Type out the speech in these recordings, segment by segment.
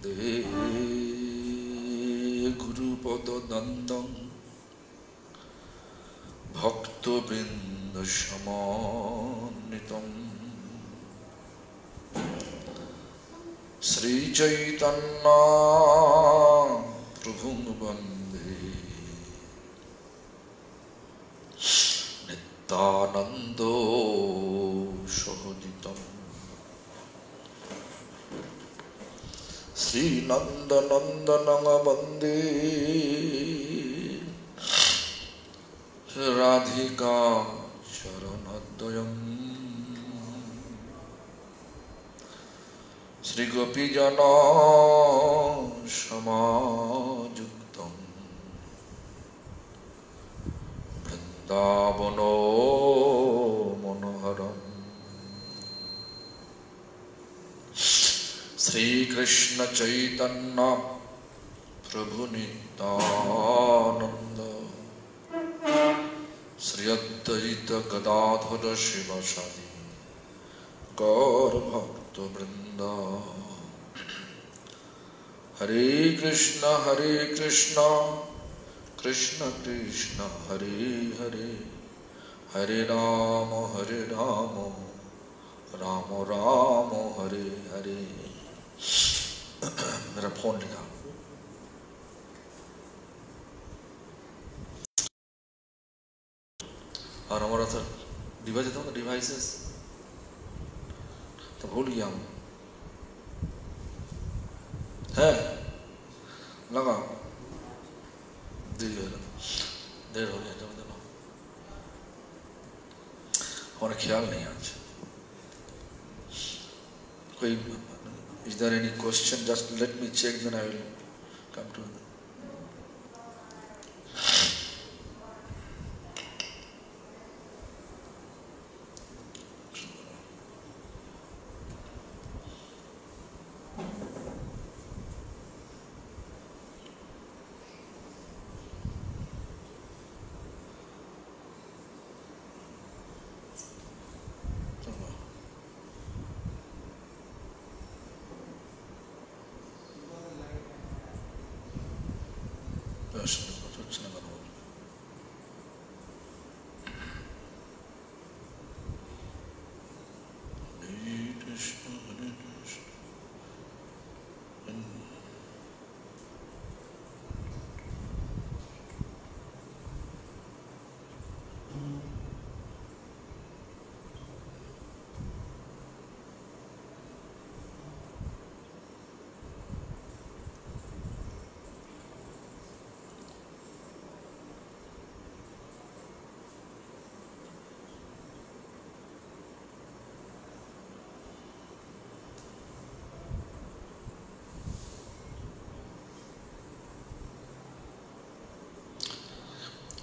De Guru Pada Dandam Bhakta Vrinda Samanitam Sri Chaitanya Prabhu Bande Nityanando Sahoditam Sri Nanda Nandana Bande Radhika Charanadayam Sri Gopijana Samajuktam Vrindavano Manoharam Sri Krishna Chaitanya Prabhu Nityananda Sri Advaita Gadadhara Shivasadi Gaur Bhakta Vrinda Hare Krishna Krishna Krishna Hare Hare Hare Rama Rama Rama Hare Hare मेरा phone लिखा और हमारा था device था ना devices तो भूल गया हूँ है लगा देर हो गया जब देना हमारा ख्याल नहीं आज कोई is there any question? Just let me check, then I will come to it.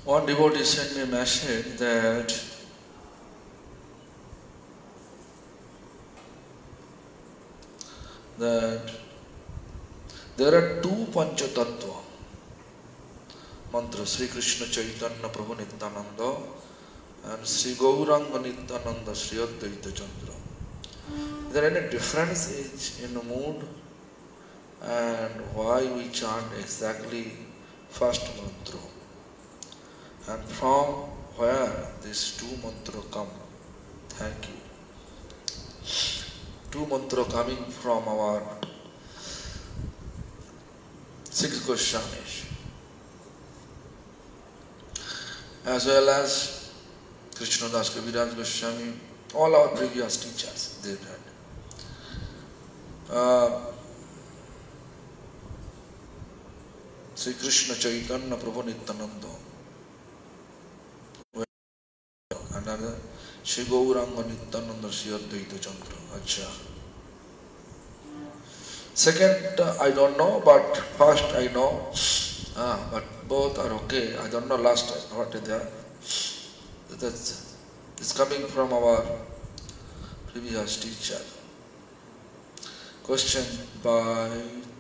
One devotee sent me a message that there are two Panchatattva mantra, Sri Krishna Chaitanya Prabhu Nityananda and Sri Gauranga Nityananda Sri Advaita Chandra. Is there any difference in the mood and why we chant exactly first mantra? And from where these two mantra come? Thank you. Two mantra coming from our six Goswamis, as well as Krishnadas Kaviraj Goswami, all our previous teachers, they've had. Sri Krishna Chaitanya Prabhu Nityananda. Another Sri Gauranga Nityananda Sri Advaita Chandra. Acha. Second, I don't know, but first I know. But both are okay. I don't know last what is there. It's coming from our previous teacher. Question by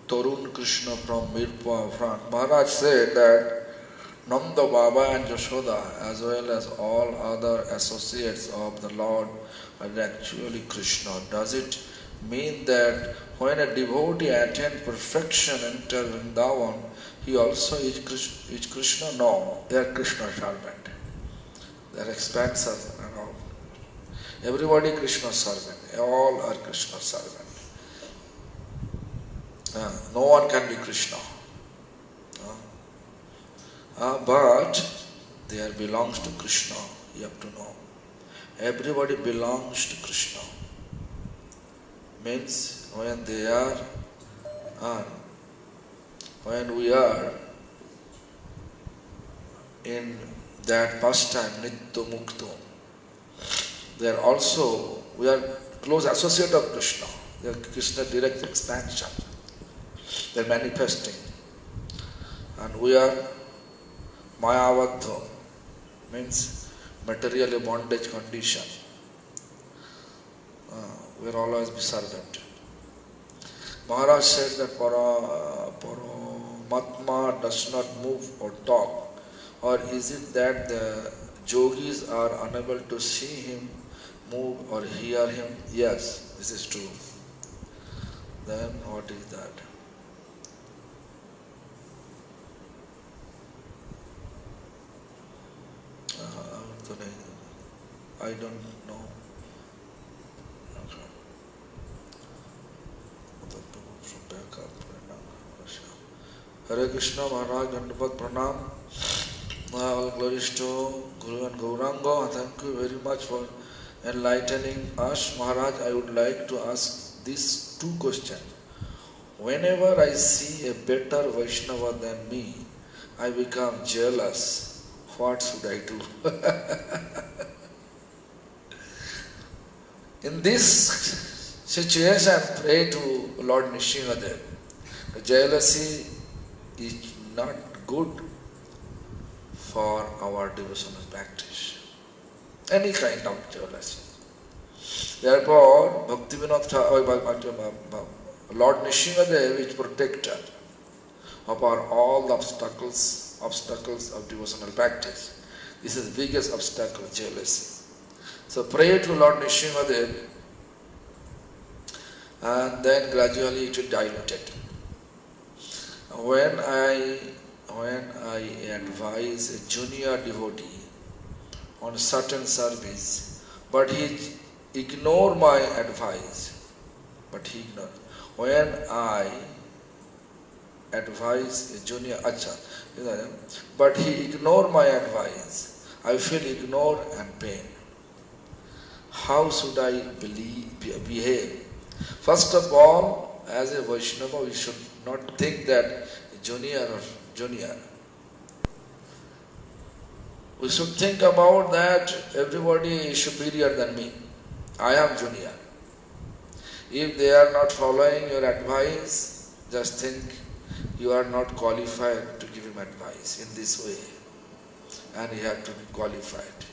Tarun Krishna from Mirpur, France. Maharaj said that Nanda Baba and Yashoda, as well as all other associates of the Lord, are actually Krishna. Does it mean that when a devotee attains perfection, enters Vrindavan, he also is Krishna? No, they are Krishna servant. They are expansive and all. Everybody Krishna servant. All are Krishna servant. No one can be Krishna. But they are belongs to Krishna. You have to know. Everybody belongs to Krishna. Means when they are, when we are in that pastime, Nitya Mukto, they are also, we are close associate of Krishna. They are Krishna direct expansion. They are manifesting. And we are Mayavadha, means materially bondage condition. We are always be servant. Maharaj said that Paramatma does not move or talk, or is it that the yogis are unable to see him move or hear him? Yes, this is true. Then what is that? I don't know. Hare Krishna, Maharaj, Dandavat Pranam. All glories to Guru and Gauranga. Thank you very much for enlightening us. Maharaj, I would like to ask these two questions. Whenever I see a better Vaishnava than me, I become jealous. What should I do? In this situation, pray to Lord Nrsimhadev. Jealousy is not good for our devotional practice. Any kind of jealousy. Therefore, Lord Nrsimhadev is protector of all the obstacles of devotional practice. This is the biggest obstacle, jealousy. So pray to Lord Nrsimhadev, and then gradually it will dilute it. When I advise a junior devotee on a certain service, but he ignore my advice, when I advise a junior but he ignore my advice, I feel ignored and pain. How should I behave? First of all, as a Vaishnava, we should not think that junior. We should think about that everybody is superior than me. I am junior. If they are not following your advice, just think you are not qualified to give him advice in this way. And you have to be qualified.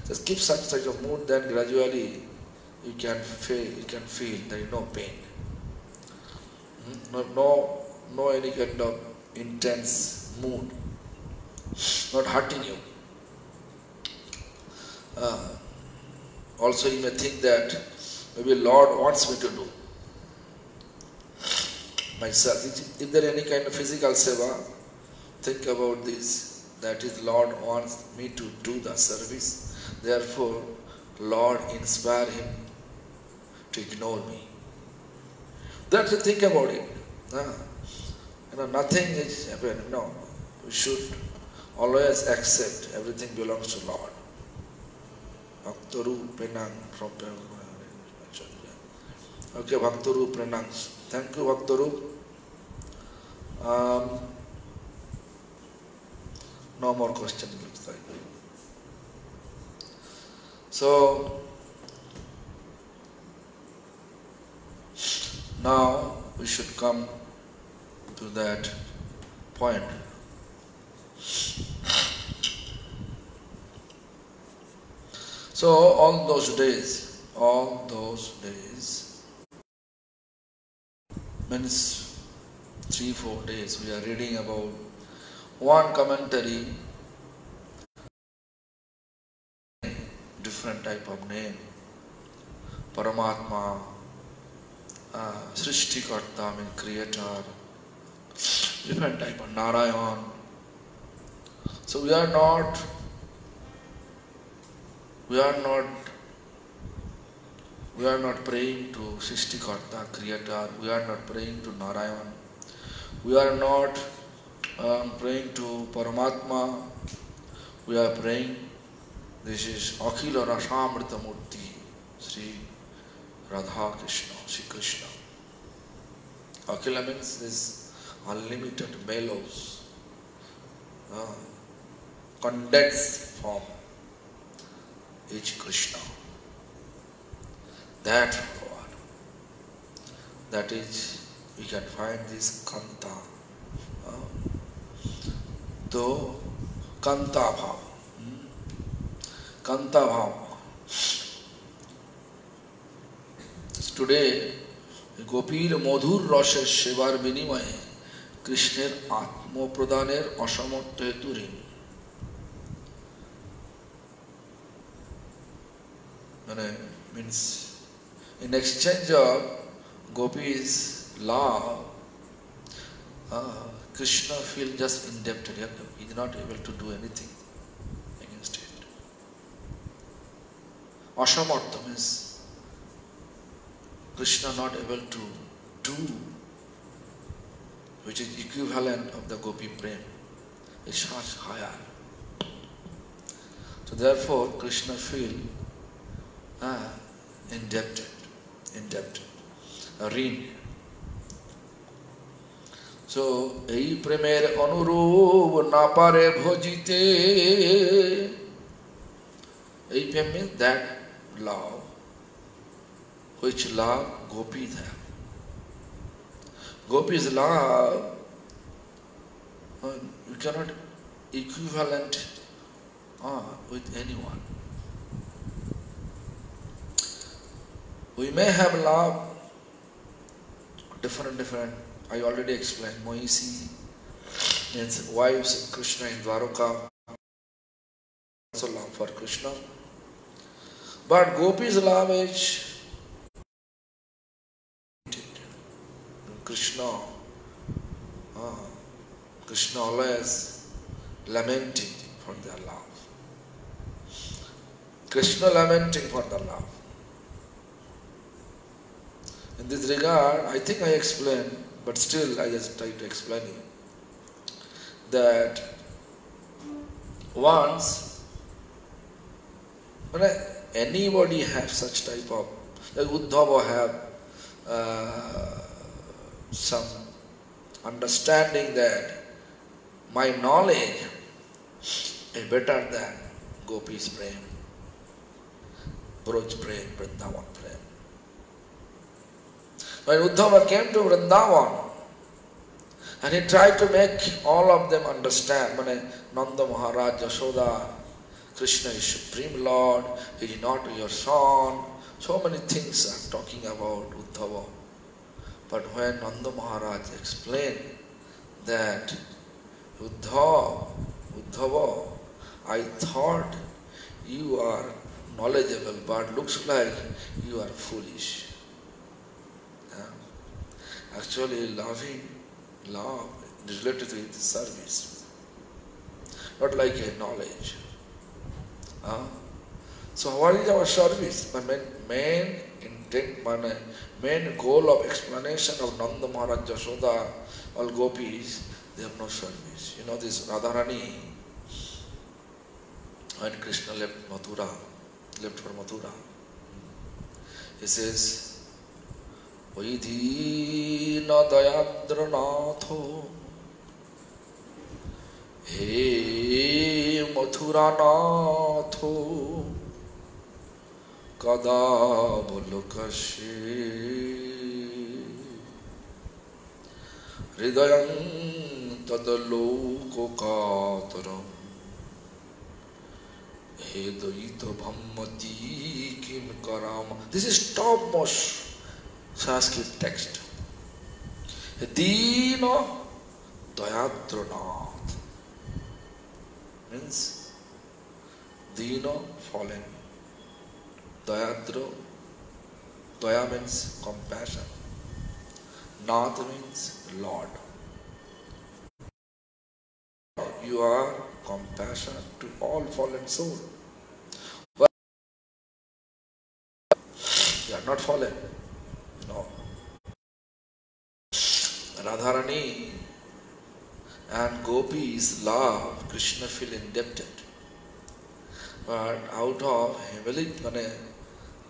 Just keep such a mood, then gradually you can feel there is no pain. No any kind of intense mood, not hurting you. Also you may think that maybe Lord wants me to do myself. If there is any kind of physical seva, think about this. That is, Lord wants me to do the service. Therefore, Lord inspire him to ignore me. That's to think about it. Nothing is happening. No, we should always accept everything belongs to Lord. Bhaktaru Penang from Okay, Bhaktaru Penang. Thank you, Bhaktaru. No more questions, looks like. So, now we should come to that point. So, all those days means 3-4 days we are reading about one commentary, different type of name, Paramatma, Srishtikarta means creator, different type of Narayan. So we are not praying to Srishtikarta, creator. We are not praying to Narayan. We are not praying to Paramatma. We are praying. This is Akhila Rasamrita Murti, Sri Radha Krishna, Sri Krishna. Akhila means this unlimited mellows, condensed form, is Krishna. That Lord. That is, we can find this Kanta. So, Kanta Bhav. Kanta Bhav. Today, Gopir Madhur Rasher Shivar Binimay, Krishner Atmo Pradhaner Asamartha Heturin. Means, in exchange of Gopi's love, Krishna feels just indebted. He is not able to do anything against it. Asamartha means Krishna not able to do, which is equivalent of the Gopi Prem. It's much higher. So therefore, Krishna feels indebted, ঋণ. So, এই প্রেমের অনুরূপ না পারে ভজিতে. এই প্রেম means that love, which love gopis have. Gopis love, you cannot equivalent with anyone. We may have love, different. I already explained. Mohisi means wives of Krishna in Dwaraka. Also love for Krishna. But Gopi's love is Krishna. Krishna always lamenting for their love. Krishna lamenting for their love. In this regard, I think I explained, but still I just try to explain it, that once when anybody has such type of, like Uddhava have some understanding that my knowledge is better than Gopi's Prem, Braj Prem, Vrindavan Prem. When Uddhava came to Vrindavan, and he tried to make all of them understand, Nanda Maharaj, Yashoda, Krishna is Supreme Lord, he is not your son, so many things are talking about Uddhava. But when Nanda Maharaj explained that Uddhava, I thought you are knowledgeable, but looks like you are foolish. Actually, love is related with service, not like a knowledge. So what is our service? My main intent, main goal of explanation of Nanda Maharaj, Yashoda, all gopis, they have no service. You know this Radharani, when Krishna left for Mathura, he says, Vaidhina Dayadranaatho He Mathuranaatho Kada Bulukashe Hridayam Tadaloko Kataram He Daita Bhammati Kim Karama. This is topmost Sanskrit text. Dino Dayadranath means Dino, fallen. Dayadra, Daya means compassion. Nath means Lord. You are compassionate to all fallen souls. But you are not fallen. No. Radharani and gopis love Krishna feel indebted. But out of humility,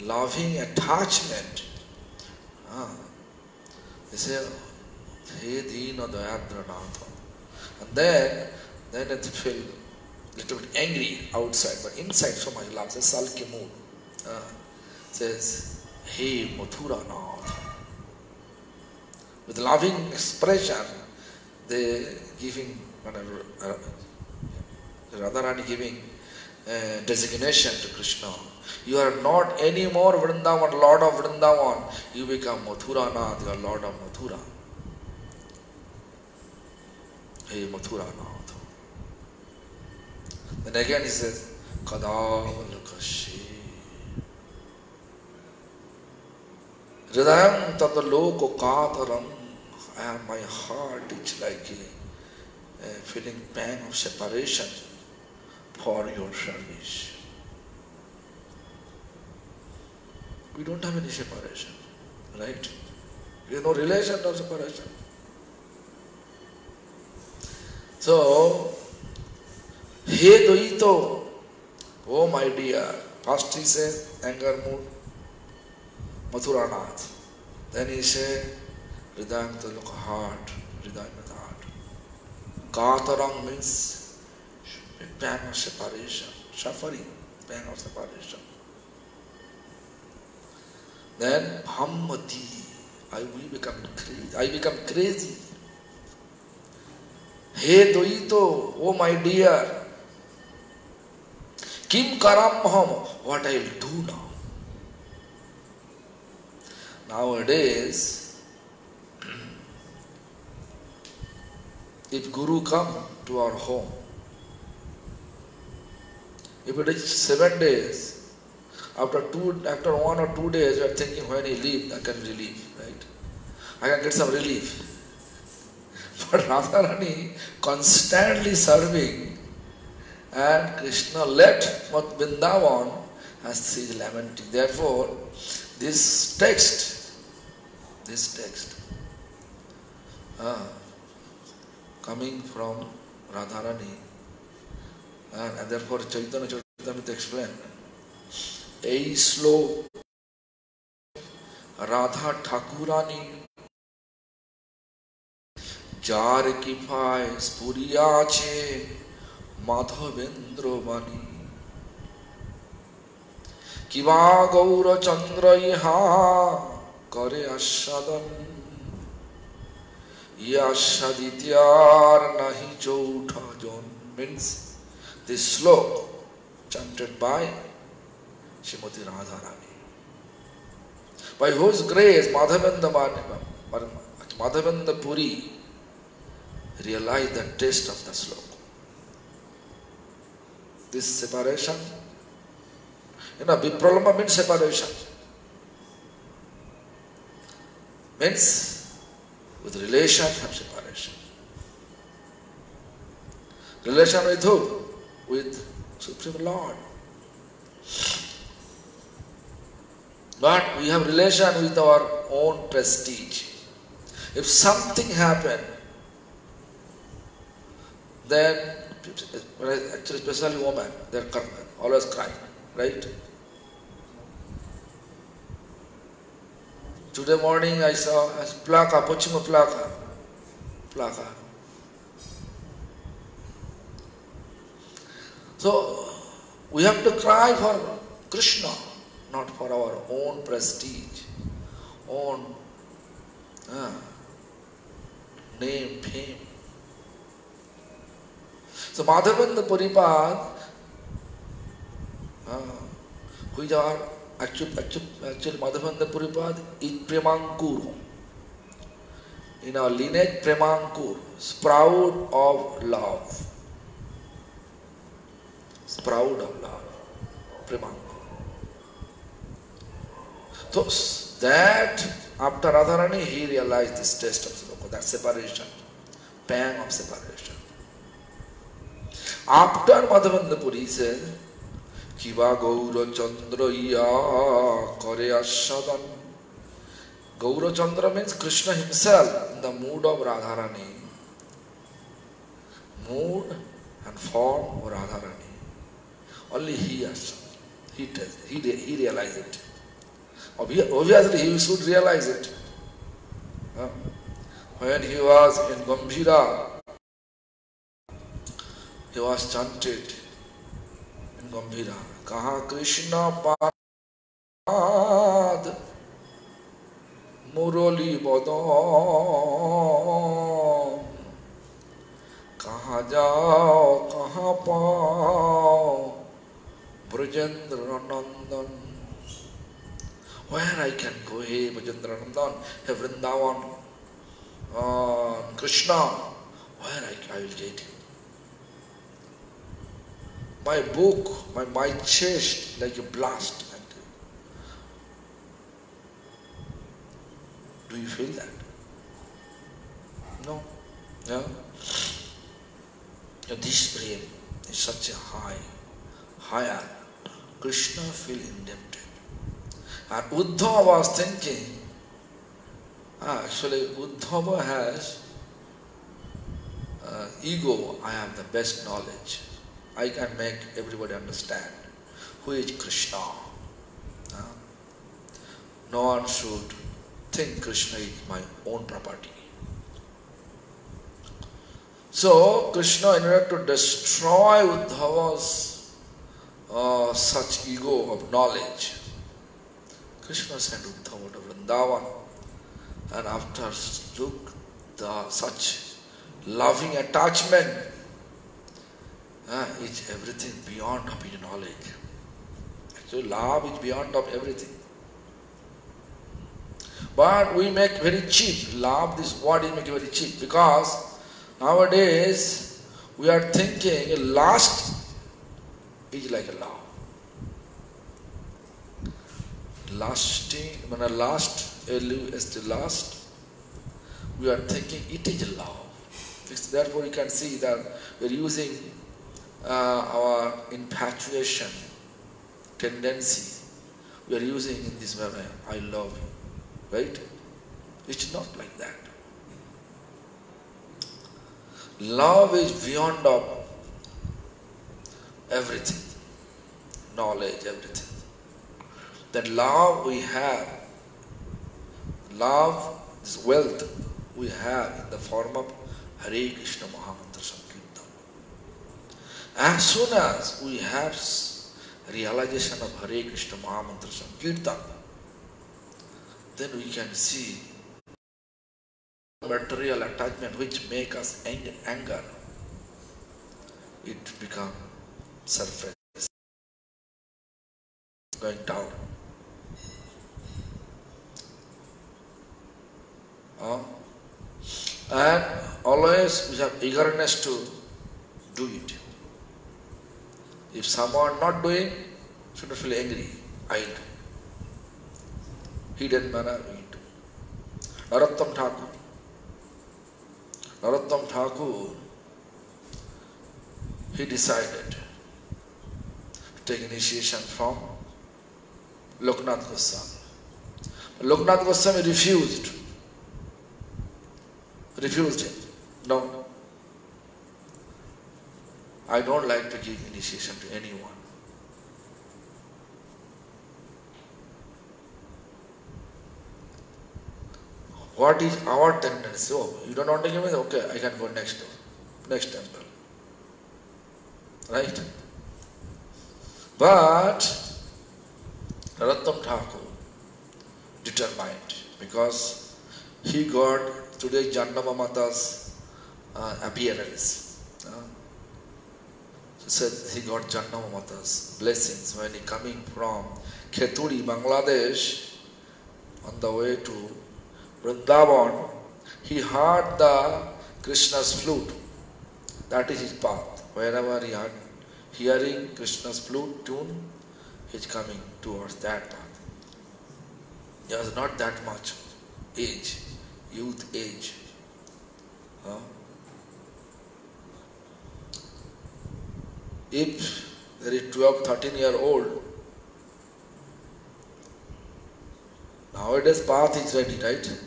loving attachment, they say, He Dina Dayadra Natha. And then it feel little bit angry outside, but inside so much love. Says Salki mood. Says, Hey Mathura Nath. With loving expression, they giving Radharani giving designation to Krishna. You are not anymore Vrindavan, Lord of Vrindavan. You become Mathura Nath, you are Lord of Mathura. Hey Mathura Nath. Then again he says, Kadavalakashi. Hridayam tadaloko kataram. And my heart is like a feeling pain of separation for your service. We don't have any separation, right? There is no relation or separation. So, He Dvaito, oh my dear, first he said anger mood, Mathura Nath. Then he said, Hridayam Taluk heart, Hridayam heart. Katarang means pain of separation, suffering, pain of separation. Then Bhammati, I will become crazy. I become crazy. He Dvaito, oh my dear, Kim Karamham, what I will do now. Nowadays, if Guru come to our home, if it is 7 days, after 1 or 2 days, you are thinking when he leaves, I can relieve, right? I can get some relief. But Radharani constantly serving, and Krishna left Vrindavan as he is lamenting. Therefore, this text, coming from Radharani, and therefore Chaitanya Charitamrita explained, ei slok Radha Thakurani jar kifai spuriyache Madhavendra Vani Kiva Gaura Chandra Iha Kare Ashadan Yashadityar Nahi Chautha Jon. Means this slok chanted by Srimati Radharani, by whose grace Madhavendra Puri realized the taste of the slok. This separation, Vipralambha means separation. Means with relation have separation. Relation with who? With Supreme Lord. But we have relation with our own prestige. If something happened, then actually especially women, they are always crying, right? Today morning I saw a plaka, Pochima plaka. So we have to cry for Krishna, not for our own prestige, own name, fame. So Madhavendra Puripad, who is our actually Madhavendra Puripad is Premankur. In our lineage, Premankur, sprout of love. Sprout of love. Premankur. So that After Radharani, he realized this taste of sloka, that separation, pang of separation. After Madhavendra Puri, he said, Kiva Gaura Chandra ya kare ashadan. Gaura Chandra means Krishna himself in the mood of Radharani. Mood and form of Radharani. Only he has. He realized it. Obviously, he should realize it. When he was in Gambhira, he was chanted in Gambhira, Kaha Krishna Pad Murali Badan Kaha Jao Kaha Pao Brajendra Nandan. Where I can go, hey Brajendra Nandan, hey Vrindavan, Krishna, where I will get him. My book, my chest like a blast. Do you feel that? No? Yeah? This prem is such a higher. Krishna feel indebted. And Uddhava was thinking, actually Uddhava has ego, I have the best knowledge. I can make everybody understand who is Krishna. No one should think Krishna is my own property. So Krishna, in order to destroy Uddhava's such ego of knowledge, Krishna sent Uddhava to Vrindavan, and after such loving attachment, is everything beyond of his knowledge. Actually, love is beyond of everything. But we make very cheap. Love, this word is making very cheap, because nowadays we are thinking lust is like a love. Lusting, when a lust, lust, we are thinking it is love. Therefore you can see that we are using our infatuation, tendency, we are using in this way, I love you, right? It's not like that. Love is beyond of everything, knowledge, everything. That love we have, love, this wealth we have in the form of Hare Krishna Mahamantra Sankirtan. As soon as we have realization of Hare Krishna Mahamantra Sankirtan, then we can see material attachment which make us anger. It become surface, going down. And always we have eagerness to do it. If someone not doing, should not feel angry. I do. Hidden manner we do. Narottam Thakur, he decided to take initiation from Loknath Goswami. Loknath Goswami refused it. No, I don't like to give initiation to anyone. What is our tendency? Oh, you don't want to give me? Okay, I can go next temple. Right? But Narottam Thakur determined, because he got today Jannava Mata's appearance. He said he got Jannava Mata's blessings when he coming from Kheturi, Bangladesh, on the way to Vrindavan. He heard the Krishna's flute. That is his path. Wherever he heard hearing Krishna's flute tune, he is coming towards that path. He was not that much age, youth age. If there is 12, 13-year-old, nowadays path is ready, right?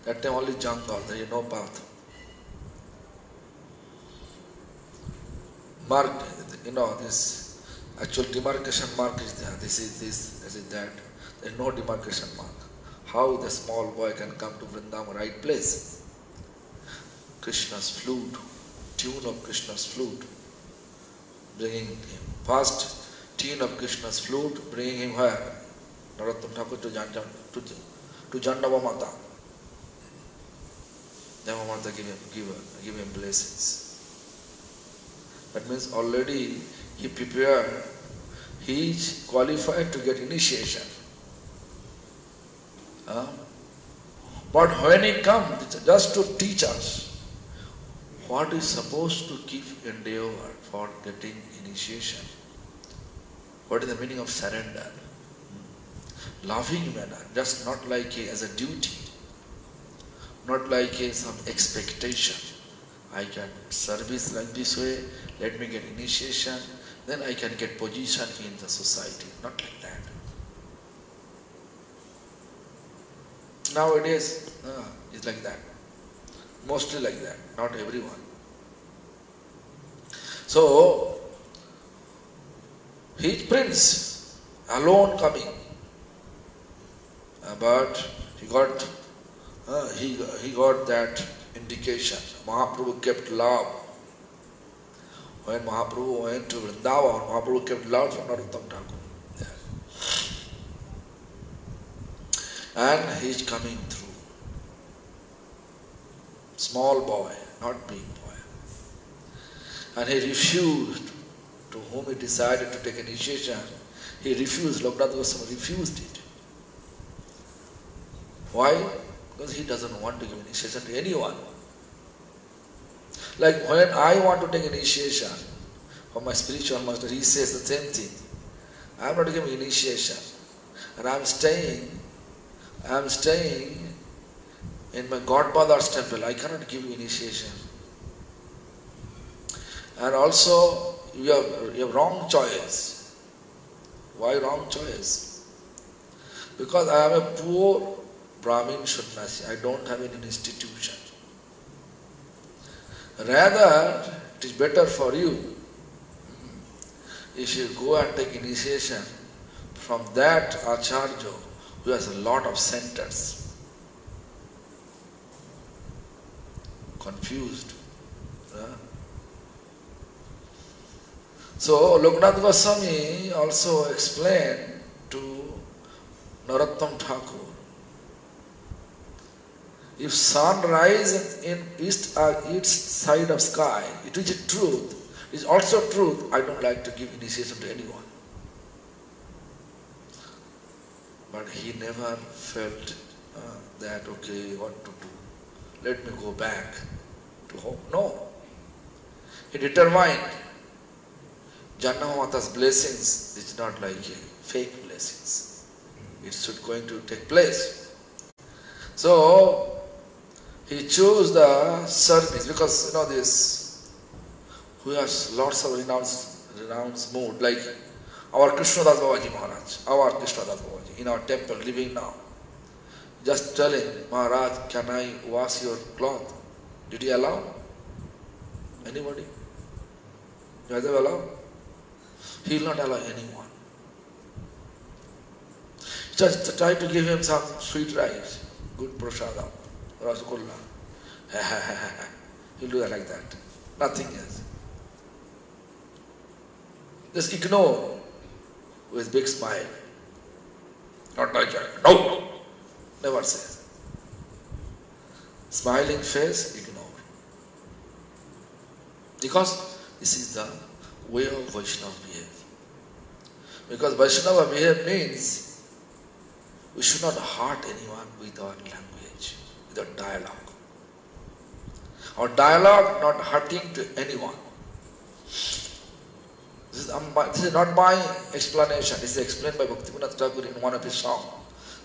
That time only jungle, there is no path. Mark, this actual demarcation mark is there. This is this, this is that. There is no demarcation mark. How the small boy can come to Vrindavan, right place? Krishna's flute, tune of Krishna's flute, bringing him. First tune of Krishna's flute, bringing him where? Narottam Thakur to Jandava Mata. Jandava Mata give him blessings. That means already he prepared, he is qualified to get initiation. But when he comes, just to teach us what is supposed to keep endeavor for getting initiation. What is the meaning of surrender? Loving manner, just not like as a duty, not like some expectation. I can service like this way, let me get initiation, then I can get position in the society. Not like that. Nowadays, it's like that. Mostly like that, not everyone. So, he is prince, alone coming. But he got that indication. Mahaprabhu kept love. When Mahaprabhu went to Vrindavan, Mahaprabhu kept love for Narottam Thakur. And he is coming through. Small boy, not big boy. And he refused, to whom he decided to take initiation. He refused, Loknath Goswami refused it. Why? Because he doesn't want to give initiation to anyone. Like when I want to take initiation from my spiritual master, he says the same thing. I am not giving initiation. And I am staying in my godfather's temple. I cannot give you initiation. And also, you have wrong choice. Why wrong choice? Because I am a poor Brahmin Shunnasi. I don't have any institution. Rather, it is better for you if you go and take initiation from that Acharya who has a lot of centers. Confused. So, Loknath Goswami also explained to Narottam Thakur, if sun rises in east side of sky, it is a truth. It is also truth. I don't like to give initiation to anyone. But he never felt that, okay, what to do? Let me go back to home. No. He determined Jannava Mata's blessings is not like fake blessings. It's going to take place. So, he chose the service because, this, who has lots of renounced mood, like our Krishnadas Babaji Maharaj, our Krishnadas Babaji, in our temple, living now. Just telling, Maharaj, can I wash your cloth? Did he allow? Anybody? Does he allow? He will not allow anyone. Just try to give him some sweet rice, good prasadam, rasgulla. He'll do that like that. Nothing else. Just ignore with big smile. Not like that. No! Never says. Smiling face, ignore. Because this is the way of Vaishnava behave. Because Vaishnava behave means we should not hurt anyone with our language, with our dialogue. Our dialogue not hurting to anyone. This is not my explanation. This is explained by Bhaktivinoda Thakur in one of his songs.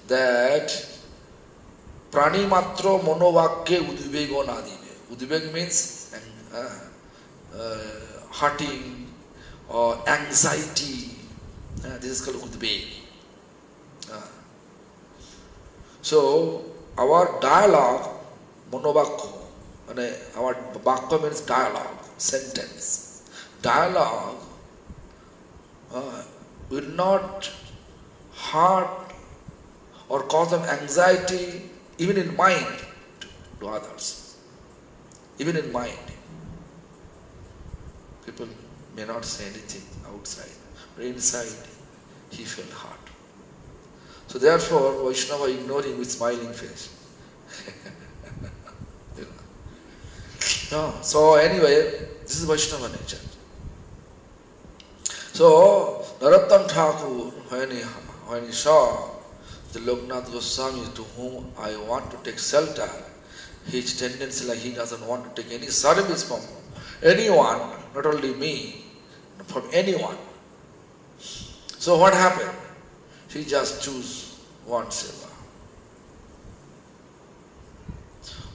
That Prani matro monovakya udvego nadive. Udveg means hurting or anxiety. This is called udveg. So our dialogue, monovakya, our vakya means dialogue, sentence. Dialogue will not hurt or cause them anxiety even in mind to others. Even in mind. People may not say anything outside, but inside he felt hurt. So therefore Vaishnava ignored him with smiling face. No. So anyway, this is Vaishnava nature. So Narottam Thakur, when he saw the Loknath Goswami to whom I want to take shelter, his tendency like he doesn't want to take any service from anyone, not only me, from anyone. So what happened? He just chose one seva.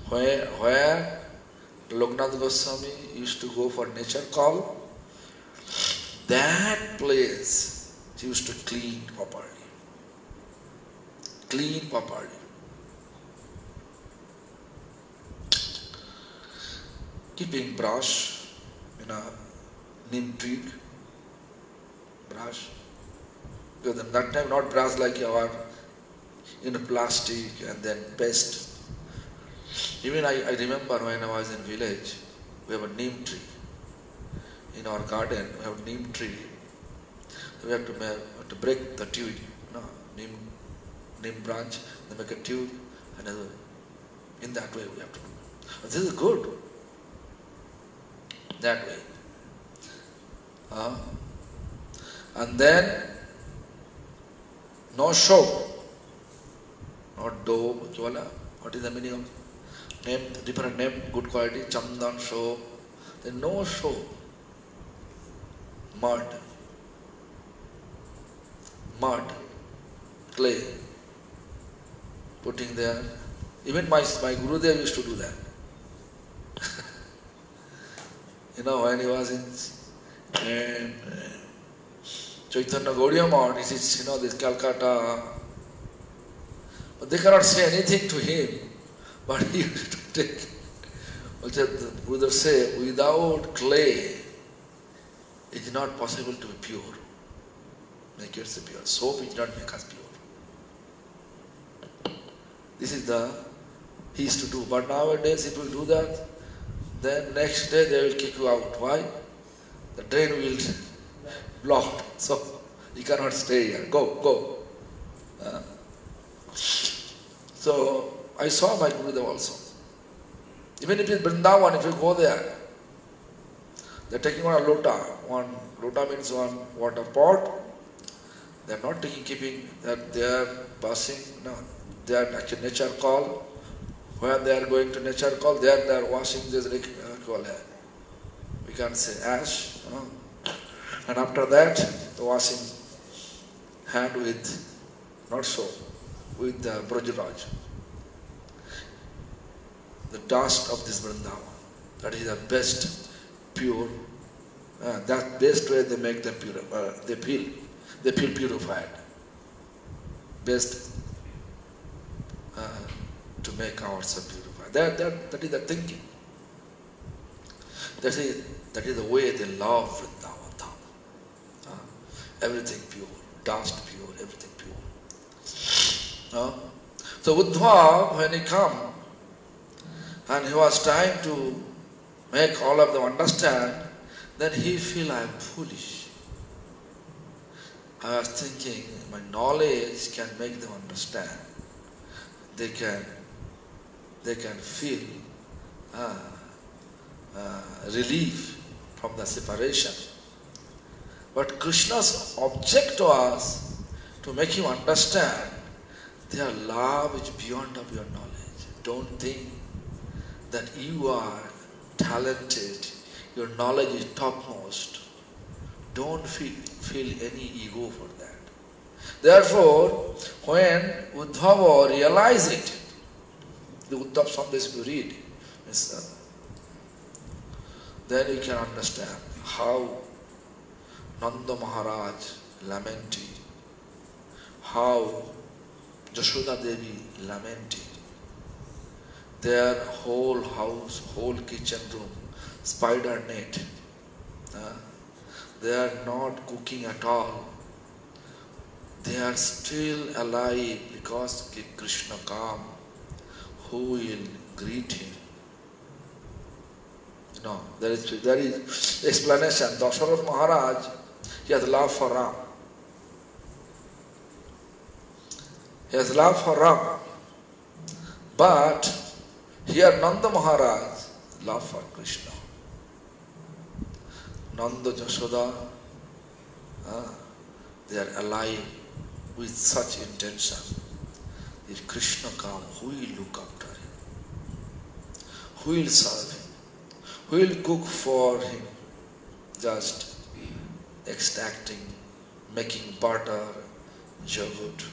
Where Loknath Goswami used to go for nature call, that place he used to clean properly. Clean properly. Keeping brush in a neem twig, brush. Because at that time not brush like our in a plastic and then paste. Even I remember when I was in village, we have a neem tree. In our garden, we have a neem tree. We have to break the twig, neem branch, then make a tube, and in that way we have to do. But this is good. That way. And then, no soap, not dough, what is the meaning of name, different name, good quality, chandan soap, then no soap, mud, clay, putting there. Even my Gurudev used to do that. When he was in Chaitanya Gaudiya Math, it is, this Calcutta, but they cannot say anything to him, but he used to take. Also, the Gurudev say, without clay, it is not possible to be pure. Make it pure. Soap is not make us pure. This is he used to do. But nowadays, if you do that, then next day they will kick you out. Why? The drain will block. So you cannot stay here. Go. So I saw my Gurudev also. Even if it's Vrindavan, if you go there, they're taking on a lota. One lota means one water pot. They're not keeping that they are passing. No, they are actually nature call. When they are going to nature call, they are washing this we can say ash. And after that, the washing hand with, not soap, with Brajraj. The dust of this Vrindavan. That is the best pure. That best way they make them pure. They feel purified. Best to make ourselves purified. That is the thinking. That is the way they love Vrindavan. Everything pure, dust pure, everything pure. So Uddhava, when he come, and he was trying to make all of them understand, then he feel I am foolish. I was thinking my knowledge can make them understand. They can feel relief from the separation. But Krishna's object was to make you understand their love is beyond of your knowledge. Don't think that you are talented, your knowledge is topmost. Don't feel any ego for that. Therefore, when Uddhava realized it, The Uddhav Sandesh, if you read, then you can understand how Nanda Maharaj lamented, how Jashoda Devi lamented. Their whole house, whole kitchen room, spider net. They are not cooking at all. They are still alive because Krishna come. Who will greet him? No, there is explanation. Dasharatha Maharaj, he has love for Ram. He has love for Ram. But here Nanda Maharaj, love for Krishna. Nanda Jashoda, they are alive with such intention. If Krishna come, who will look after him? Who will serve him? Who will cook for him? Just extracting, making butter, yogurt.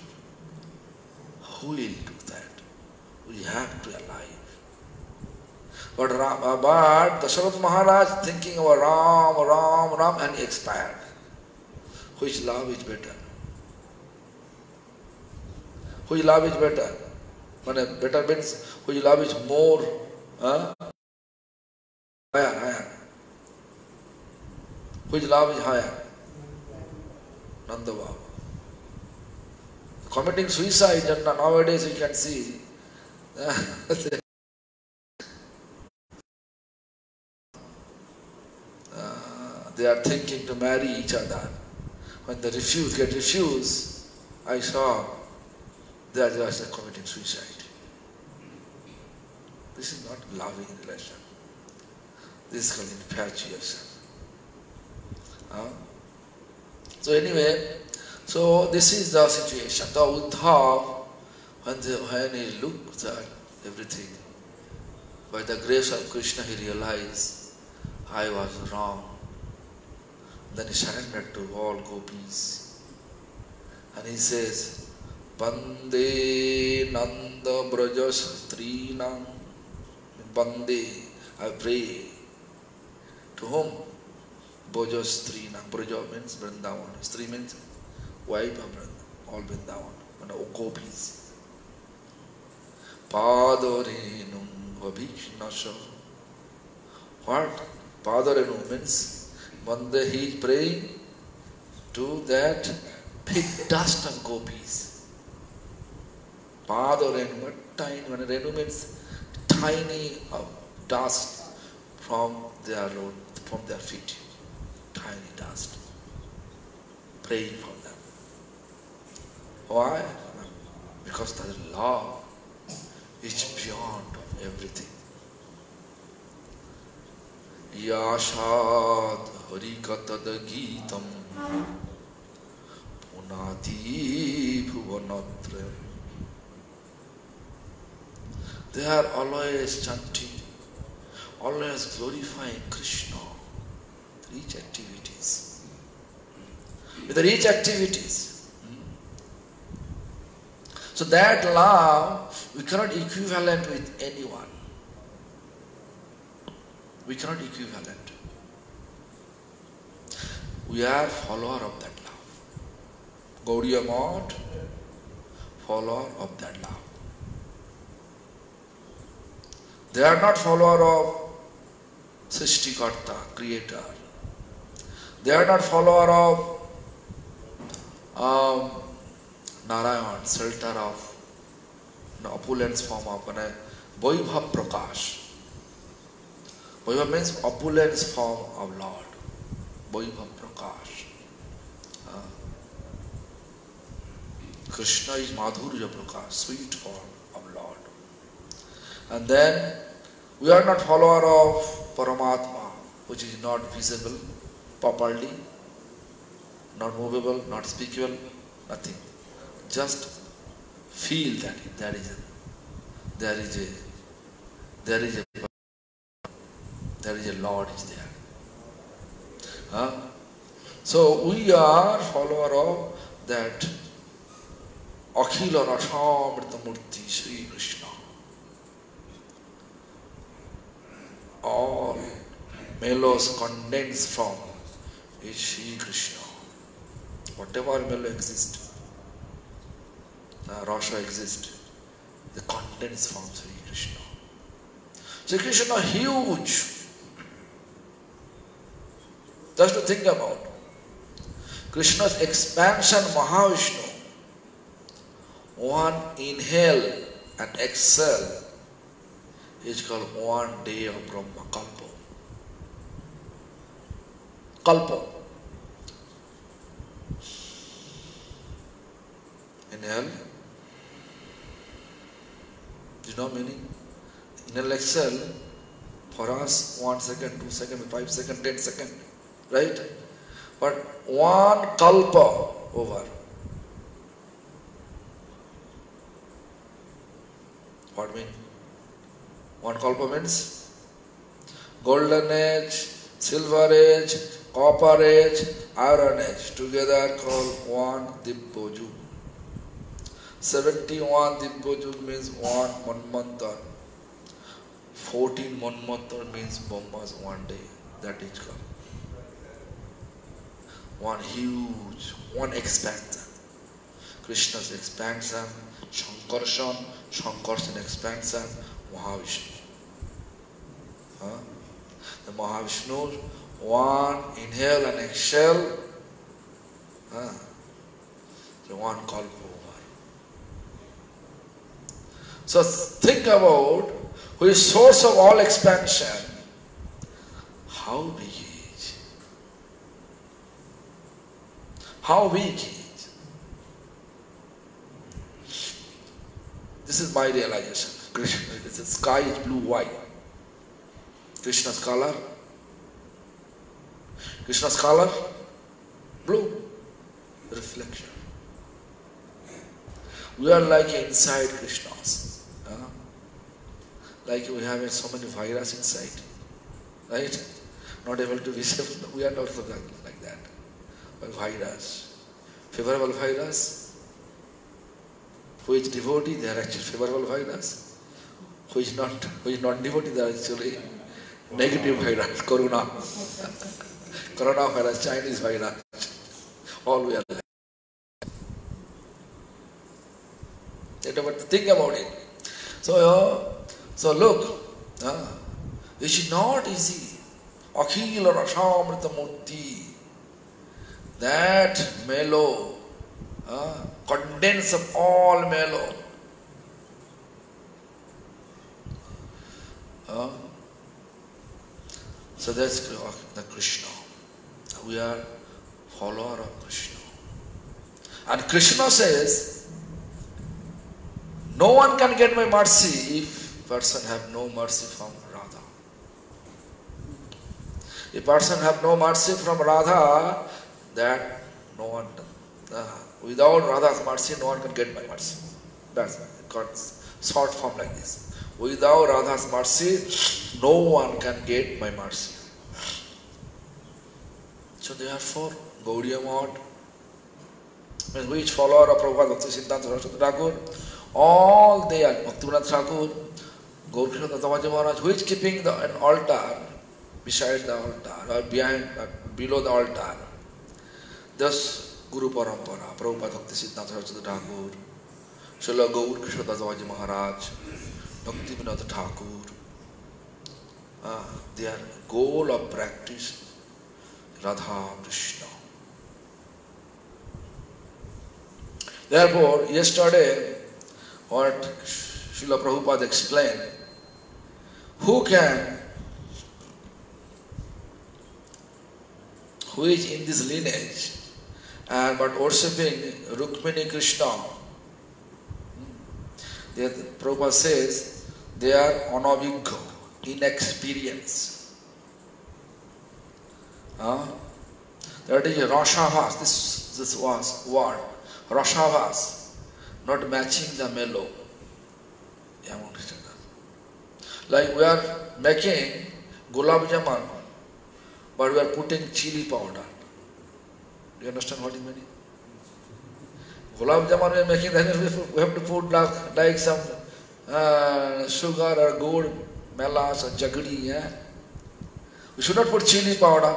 Who will do that? We have to alive. But Dasharatha Maharaj thinking of Ram, and he expired. Which love is better? Which love is better? Better means which love is more higher. Which love is higher? Nanda Baba. Committing suicide, and nowadays you can see they are thinking to marry each other. When they get refused, I saw they are just committing suicide. This is not loving relation. This is called infatuation. So anyway, so this is the situation. The Uddhav, when he looked at everything, by the grace of Krishna he realized, I was wrong. Then he surrendered to all gopis. And he says, Bande Nanda Braja Strinam. Bande, I pray. To whom? Braja Strinam. Braja means Vrindavan. Stri means wife of Vrindavan. All Vrindavan. And all gopis. Padarenum Vabhishnasha. What? Padarenu means one day he is praying to that big dust of gopis. Padarenu, what tiny, when Renu means tiny dust from their road, from their feet. Tiny dust. Praying for them. Why? Because the love is beyond everything. Yashad harikatad geetam punati bhuvanatra. They are always chanting, always glorifying Krishna. Rich activities. With the rich activities. So that love, we cannot equivalent with anyone. We cannot equivalent. We are follower of that love. Gaudiya Math, follower of that love. They are not follower of Srishtikarta, creator. They are not follower of Narayan, shelter of opulence form of Vaibhav Prakash. Vaibhav means opulence form of Lord. Vaibhav Prakash. Krishna is Madhurya Prakash, sweet form of Lord. And then we are not follower of Paramatma, which is not visible properly, not movable, not speakable, nothing. Just feel that there is a Lord is there. So we are follower of that Akhila Rasamrita Murti Sri Krishna. all mellows condensed from is Shri Krishna. Whatever mellow exists, Rasa exists, the condensed from Sri Krishna. Sri Krishna huge. Just to think about Krishna's expansion, Mahavishnu. One inhale and exhale is called one day of Brahma Kalpa. Kalpa. Inhale. Do you know meaning? Inhale, exhale. For us, 1 second, 2 seconds, 5 seconds, 10 seconds. Right? But one kalpa over. What mean? One kalpa means golden age, silver age, copper age, iron age. Together called one Dibbojug. 71 Dibbojug means one Manmantar. 14 Manmantar means Brahma's one day. That is called. One huge, one expansion. Krishna's expansion, Shankarshan expansion, Mahavishnu. The Mahavishnu, one inhale and exhale, the one kalpa over. So think about who is source of all expansion. How big he is. How big he is. This is my realization. Krishna, the sky is blue white. Krishna's color. Krishna's color, blue. Reflection. We are like inside Krishna's. Like we have so many virus inside. Right? Not able to be safe. We are also like that. But virus. Favorable virus. Who is devotee, they are actually favorable virus. Who is not devotee, they are actually negative virus. Corona. Corona virus, Chinese virus. All we are like. Think about it. So look, it is not easy. Akhila Rasamrita Murti, that mellow, condense of all mellow. So that's the Krishna. We are follower of Krishna. And Krishna says, no one can get my mercy if person have no mercy from Radha. If person have no mercy from Radha, that no one, without Radha's mercy, no one can get my mercy. That's got short form like this. Without Radha's mercy, no one can get my mercy. So therefore, Gaudiya Math, which follower of Prabhupada Bhakti Siddhanta Saraswati Thakur, all they are Bhaktivinoda Thakur, Gaurkishora Dadaji Maharaj, who is keeping an altar beside the altar or behind, below the altar. Thus, Guru Parampara, Prabhupada Bhakti Siddhanta Saraswati Thakur, Srila Gaurkishora Dadaji Maharaj, Bhaktivinoda Thakur, their goal of practice, Radha Krishna. Therefore, yesterday, what Srila Prabhupada explained, who is in this lineage, and but worshipping Rukmini Krishna, Prabhupada says, they are anavigga, inexperienced. That is Rashavas, this was word, Rashavas, not matching the mellow. Like we are making gulab jamun, but we are putting chili powder. Do you understand what is meaning? Gulab jamun we are making, then we have to put like some sugar or gold, melas or jaggery, You should not put chili powder,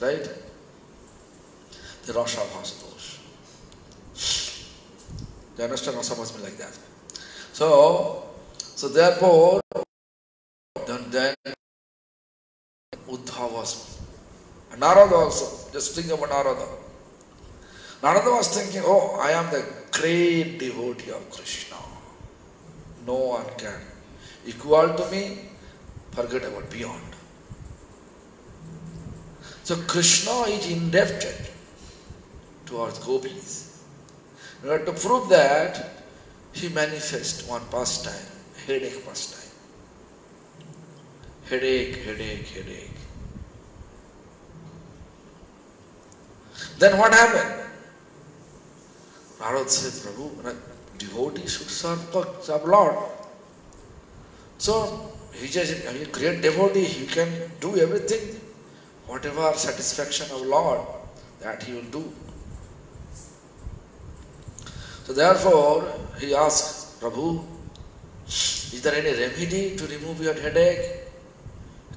right? The rasa bhasa dosh. You understand? Rasa must be like that. So therefore, then Uddhava was, Narada also, just think about Narada. Narada was thinking, oh, I am the great devotee of Krishna. No one can equal to me, forget about beyond. So Krishna is indebted towards gopis. In order to prove that, he manifests one pastime, headache pastime. Headache. Then what happened? Narada said, Prabhu, devotee should serve Lord. So he just, a great devotee, he can do everything. Whatever satisfaction of Lord, that he will do. So therefore, he asked, Prabhu, is there any remedy to remove your headache?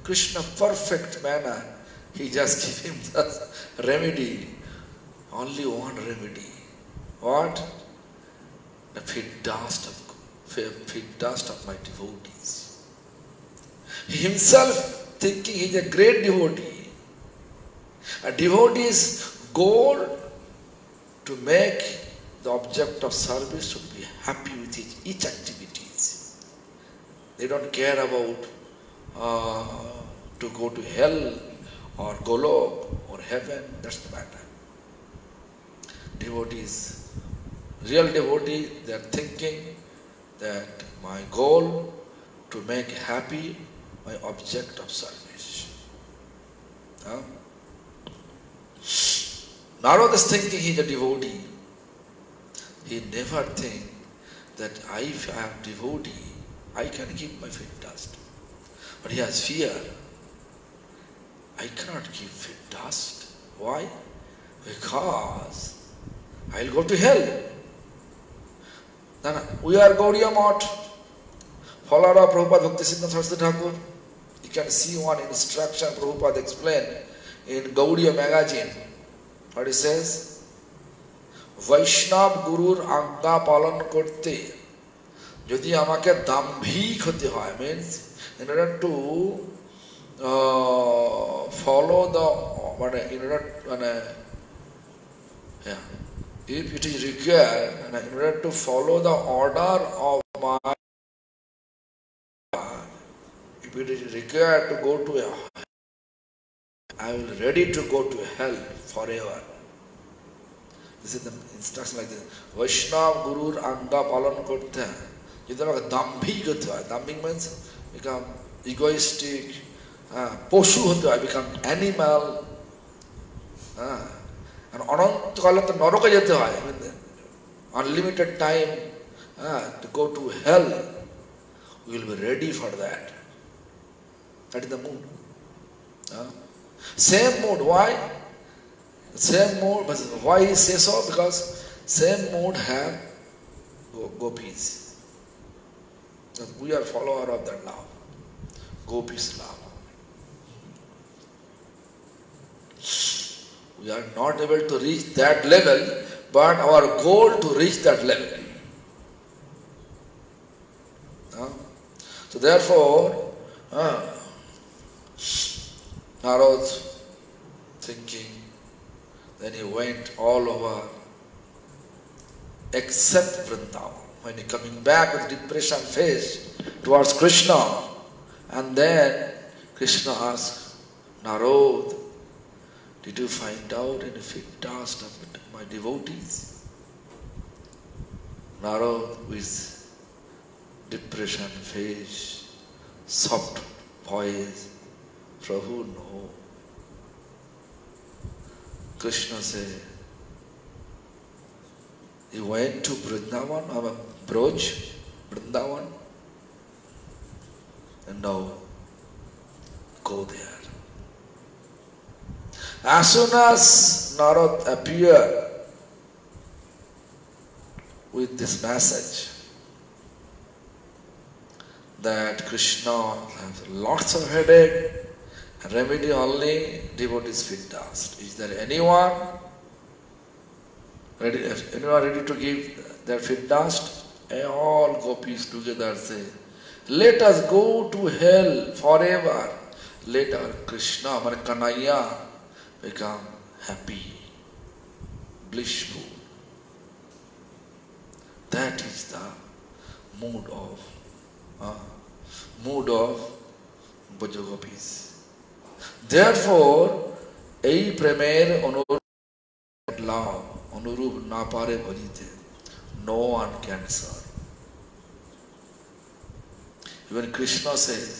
Krishna, perfect manner, he just gave him the remedy. Only one remedy. What? The fit dust of my devotees. He himself thinking he is a great devotee. A devotee's goal to make the object of service should be happy with each activities. They don't care about to go to hell or Golok or heaven. That's the matter. Devotees, real devotee, they are thinking that my goal to make happy my object of service. Narada is thinking he is a devotee. He never think that if I am devotee, I can keep my feet dust. But he has fear. I cannot keep feet dust. Why? Because I will go to hell. Then we are Gaudiya Math, follower of Prabhupada Bhaktisiddhanta Saraswati Thakur. You can see one instruction Prabhupada explained in Gaudiya magazine. What he says? Vaishnav Gurur Agga Palan Korte. Jodi amake dambhik hote hoy, means in order to follow the, if it is required, in order to follow the order of my, if it is required to go to I will ready to go to hell forever. This is the instruction like this. Vaishnav Gurur Anga Palan Korte hai. Dambhik hote hai. Dambhik means become egoistic, poshu hote hai, become animal. And anant kala to naraka jete hoy, unlimited time to go to hell. We will be ready for that. That is the mood. Same mood. Why? Same mood. Why he says so? Because same mood have gopis. We are follower of that love. Gopis love. We are not able to reach that level, but our goal to reach that level. So therefore, Narada thinking, then he went all over except Vrindavan. When he coming back with depression face towards Krishna, and then Krishna asked, Narada, did you find out any fit dust of my devotees? Narada with depression face, soft voice, Prabhu, no. Krishna said, he went to Vrindavan, Broj, Vrindavan, and now go there. As soon as Narada appeared with this message that Krishna has lots of headache Remedy only devotees feed dust. Is there anyone ready to give their feed dust? All gopis together say, let us go to hell forever. Let our Krishna, our Kanhaiya, become happy, blissful. That is the mood of Brajagopis. Therefore, ei premer anurup love, anurup na pare bhajite, no one can serve. Even Krishna says,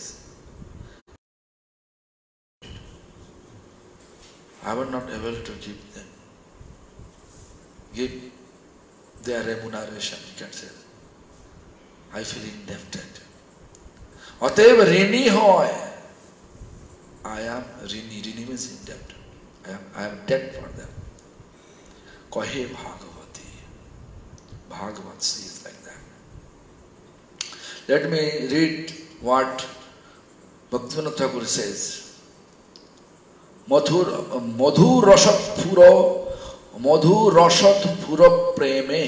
I am not able to give their remuneration, he can say. I feel indebted. Ateva rini hoy. I am rini. Rini means indebted. I am debt for them. Kahe Bhagavati. Bhagavat says like that. Let me read what Bhaktivinoda Thakur says. Madhu rasat pura preme.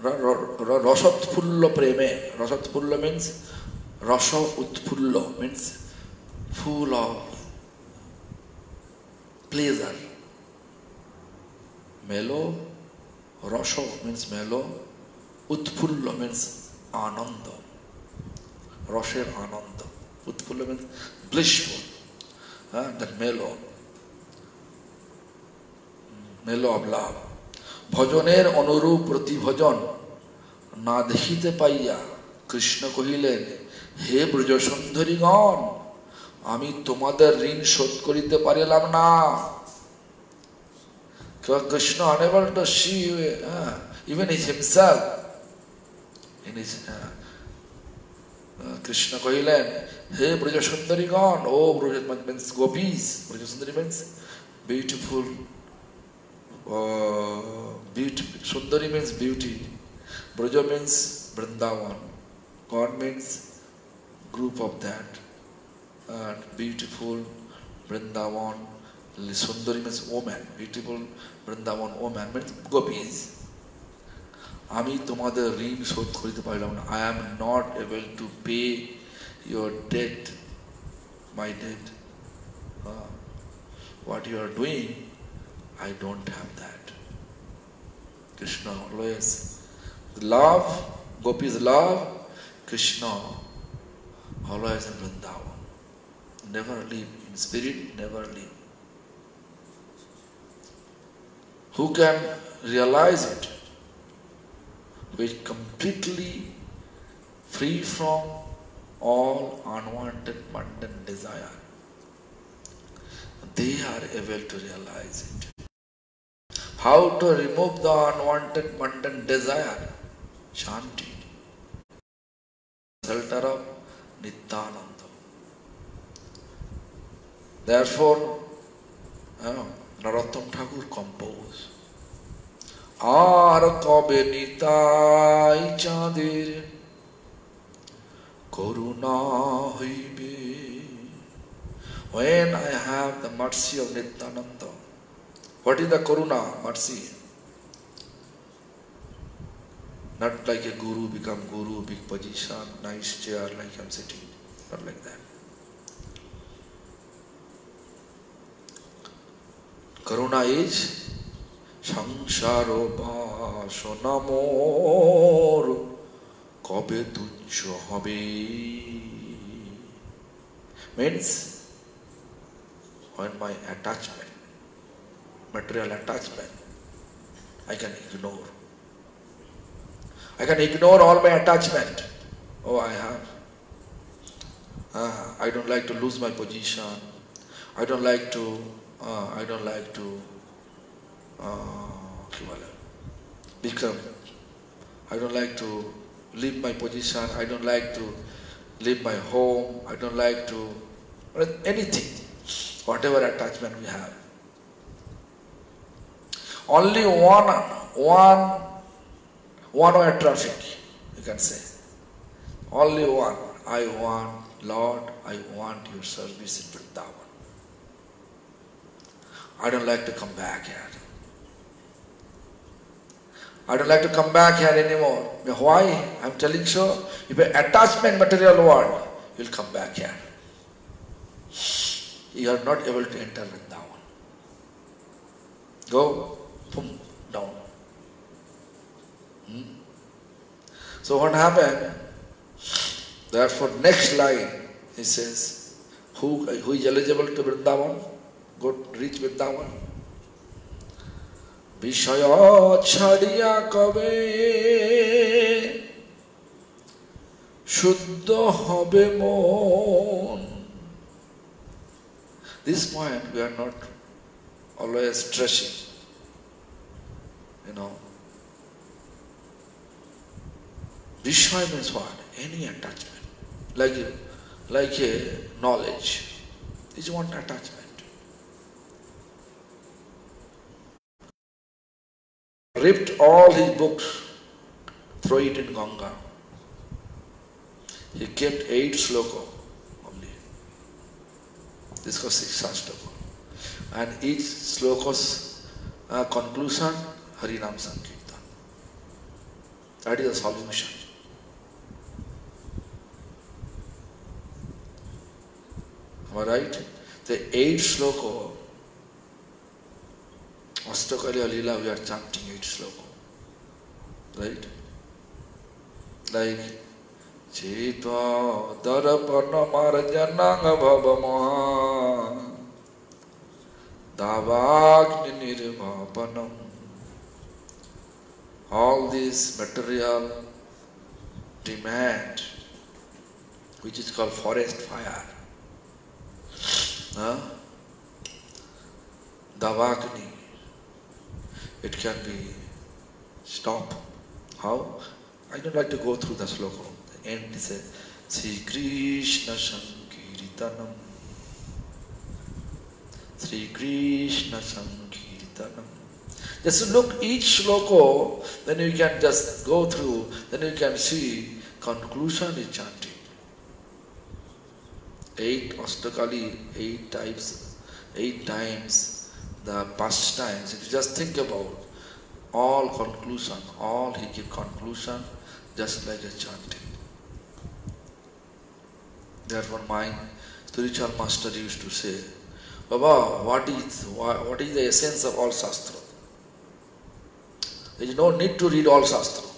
Rasatpullo preme. Rasatpullo means Rasa utpullo means full of pleasure. Melo, Rasa means melo, Utpullo means ananda. Rasa ananda. Utpullo means blissful. That melo of love. ভজনের অনুরূপ প্রতিভজন না দেখিতে পাইয়া কৃষ্ণ কহিলেন, হে ব্রজসুন্দরীগণ, আমি তোমাদের ঋণ শোধ করিতে পারিলাম না। Krishna unable to see even himself. Krishna কহিলেন, হে ব্রজসুন্দরীগণ, ও Braj means gopis, ব্রজসুন্দরী means beautiful. Beauty. Sundari means beauty. Braja means Vrindavan. God means group of that. And beautiful Vrindavan. Sundari means woman. Beautiful Vrindavan woman means gopis. Ami tomader ঋণ শোধ করিতে পারিলাম না. I am not able to pay your debt, my debt. What you are doing, I don't have that. Krishna always love, gopis love, Krishna always in Vrindavan. Never leave, in spirit never leave. Who can realize it? Who is completely free from all unwanted mundane desire. They are able to realize it. How to remove the unwanted mundane desire? Chanting. Shelter of Nityananda. Therefore, Narottam Thakur composed. Ar kabe nitai chadir koruna hoibe. When I have the mercy of Nityananda. What is the karuna, mercy? Not like a guru, become guru, big position, nice chair like I'm sitting. Not like that. Karuna is Sangsaro Vasonamor Kobe Tucho Hobe. Means when my attachment, material attachment, I can ignore. I can ignore all my attachment. Oh, I have. I don't like to lose my position. I don't like to become. I don't like to leave my position. I don't like to leave my home. I don't like to anything. Whatever attachment we have. Only one-way traffic, you can say. Only one. I want, Lord, I want your service in Vrindavan. I don't like to come back here. I don't like to come back here anymore. Why? I'm telling so. If an attachment material world, you'll come back here. You are not able to enter Vrindavan. Go, boom, down. So what happened? Therefore, next line, he says, who is eligible to Vrindavan? Go reach Vrindavan. Vishaya chhadiya kabe shuddha hobe mon. This point we are not always stressing. Vishaya means what? Any attachment. Like a knowledge. Is one attachment. Ripped all his books, throw it in Ganga. He kept 8 sloka only. This was 6 Ashtaka. And each sloka's conclusion, Harinam Sankirtan. That is the solution. Am I right? The 8 sloka, Ashtakali Lila, we are chanting 8 sloka. Right? Like, Chitva Darapana Marajananga Bhavamaha Davagni Nirvapanam. All this material demand, which is called forest fire, Davagni, it can be stopped. How? I don't like to go through the sloka. The end is a Sri Krishna Sankirtanam. Sri Krishna Sankirtanam. Just look each sloka, then you can just go through, then you can see conclusion is chanted. 8 Ashtakali, 8 times the pastimes. If you just think about all conclusion, all he give conclusion just like a chanting. Therefore my spiritual master used to say, Baba, what is the essence of all Shastra? There is no need to read all Shastra.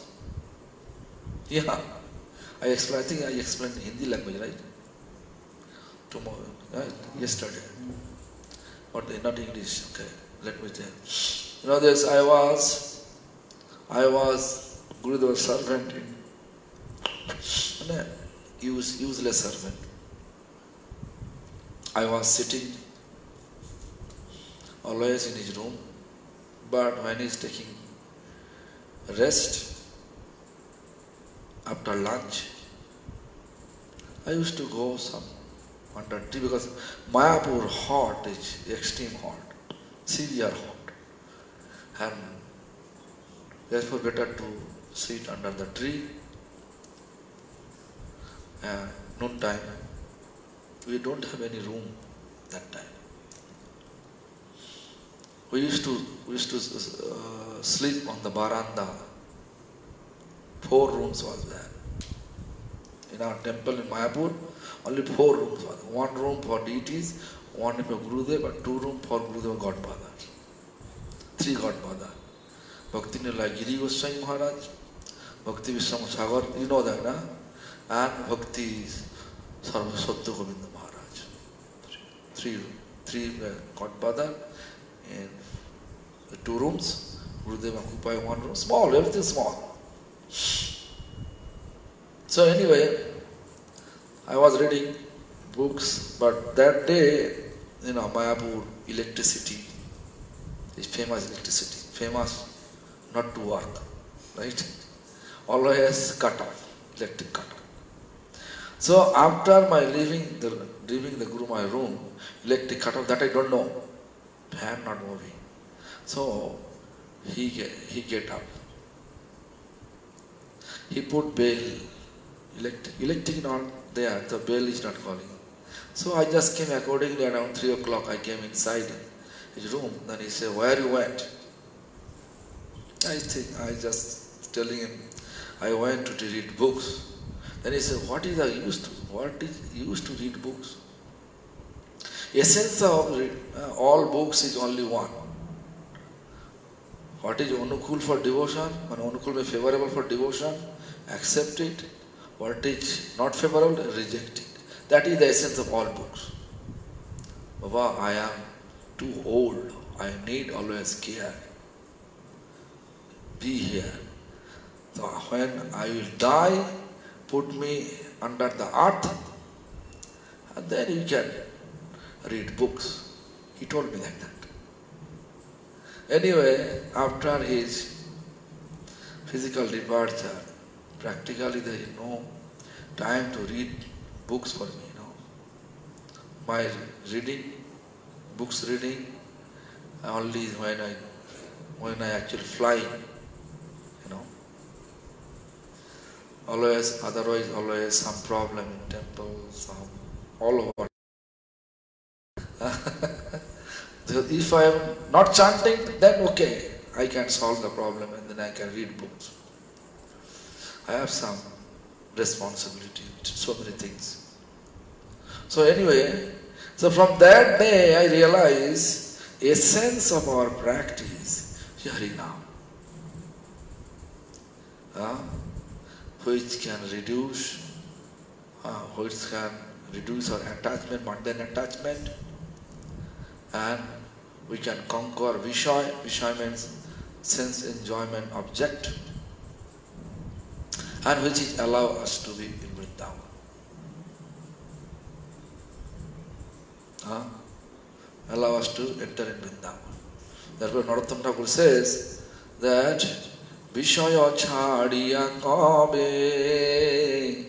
Yeah, I think I explained in Hindi language, right? Tomorrow, right? Yesterday. But not English, okay, let me tell. This I was Gurudeva's servant, useless servant. I was sitting always in his room, but when he is taking rest after lunch, I used to go some under tree because Mayapur hot is extreme hot, severe hot, and therefore better to sit under the tree. Noon time, we don't have any room that time. We used to sleep on the veranda. 4 rooms was there. In our temple in Mayapur, only 4 rooms was there. 1 room for deities, 1 for Gurudev, and 2 rooms for Gurudev Godfather. 3 Godfather. Bhakti Nilai Giri Goswami Maharaj, Bhakti Vishwam Sagar, you know that, na? And Bhakti Sarvaswata Govinda Maharaj. 3 Godfather in 2 rooms. Gurudev occupy 1 room. Small, everything small. So anyway, I was reading books, but that day, Mayapur electricity is famous not to work, right? Always cut off, electric cut off. So after my leaving the Guru my room, electric cut off, that I don't know, fan not moving. So he get up. He put bell, electric not there, the bell is not calling. So I just came accordingly around 3 o'clock. I came inside his room. Then he said, "Where you went?" I just telling him, I went to read books. Then he said, what is the use to? What is use to read books? Essence of all books is only one. What is anukul for devotion? When anukul is favorable for devotion, accept it. What is not favorable, reject it. That is the essence of all books. Baba, I am too old. I need always care. Be here. So when I will die, put me under the earth, and then you can read books. He told me like that. Anyway, after his physical departure, practically there is no time to read books for me. My reading, books reading, only when I actually fly. Otherwise always some problem in temples, all over. So if I am not chanting, then okay, I can solve the problem and then I can read books. I have some responsibility, so many things. So anyway, so from that day I realized essence of our practice is Harinam. Which can reduce our attachment, mundane attachment, and we can conquer Vishaya. Vishaya means sense enjoyment object, and which is allow us to be in Vrindavan. Allow us to enter in Vrindavan. Therefore Narottam Thakur says that Vishaya chadiya kabe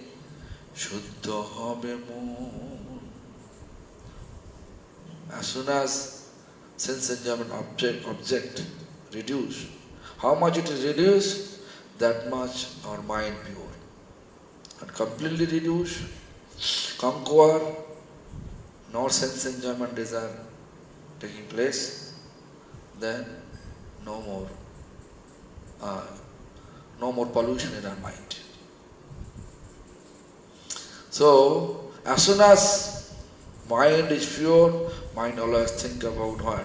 shuddha hobe mon. As soon as sense enjoyment object reduce, how much it is reduced, that much our mind pure. And completely reduce, conquer, no sense enjoyment desire taking place, then no more pollution in our mind. So, as soon as mind is pure, mind always think about what?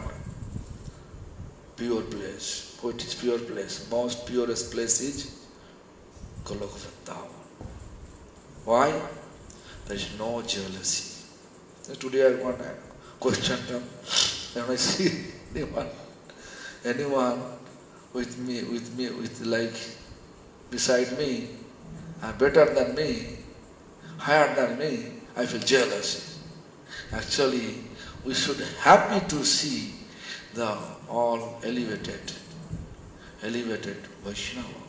Pure place. What is pure place? Most purest place is Goloka Vrindavan. Why? There is no jealousy. Today I want to question them. When I see anyone with like beside me, better than me, higher than me, I feel jealous. Actually, we should happy to see the all elevated Vaishnava.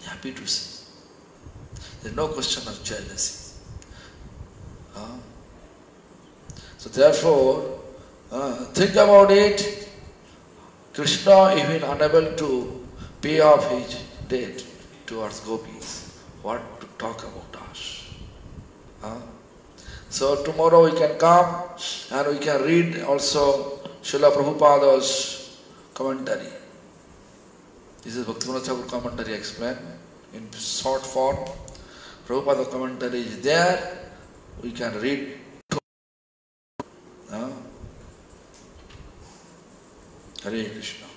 Happy to see. There is no question of jealousy. So therefore, think about it. Krishna even unable to pay off his debt towards gopis. What to talk about us? So tomorrow we can come and we can read also Srila Prabhupada's commentary. This is Bhaktivinoda Thakur commentary explained in short form. Prabhupada commentary is there. We can read. Hare Krishna.